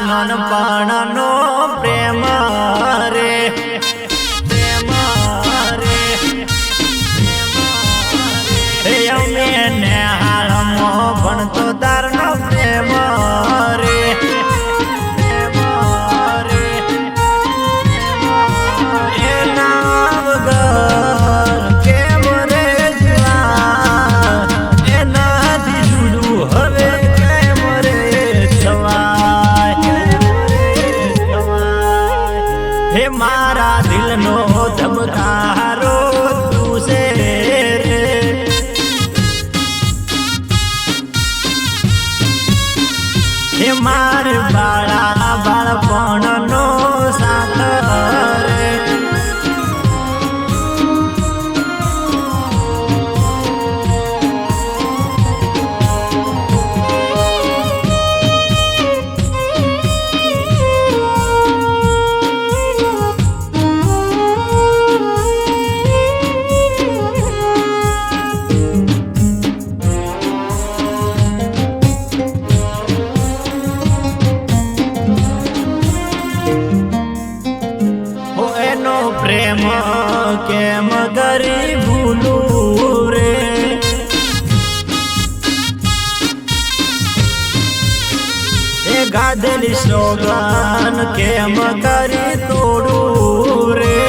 નાનપણનો પ્રેમ રે પ્રેમ રે અમે નેહાળમાં ભણતો તારનો પ્રેમ રે મારા દિલનો ધબકારો તું છે હે માર બાળા બાળપણનો સાથ રે પ્રેમ કેમ કરી ભૂલું રે એ ગાધેલી સોગન કેમ કરી તોડું રે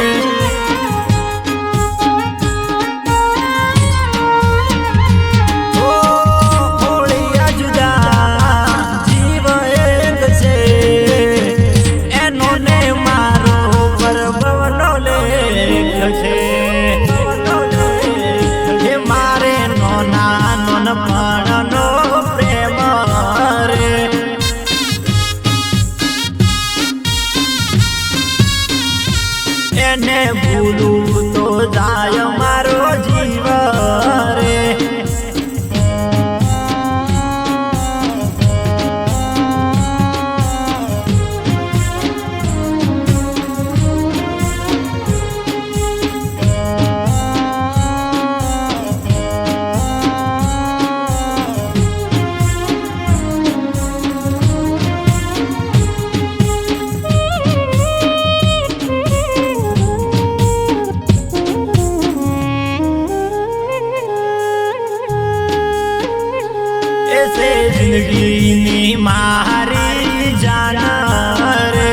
હે મારે નાનપણનો પ્રેમ રે એને ભૂલું તો જાય મારો જીવ રે જિંદગીની મારી જાન રે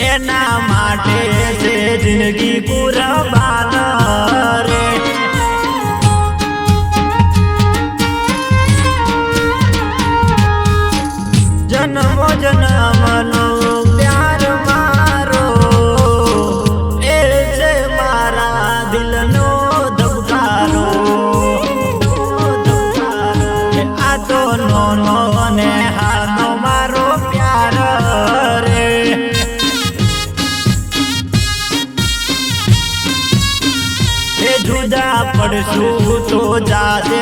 એના માટે છે જિંદગી કુરબાન રે જન્મો જન્મનો પ્યાર મારો એ છે મારા દિલનો ને હાનો મારો પ્યાર રે એ જુદા પડશું તો જાશે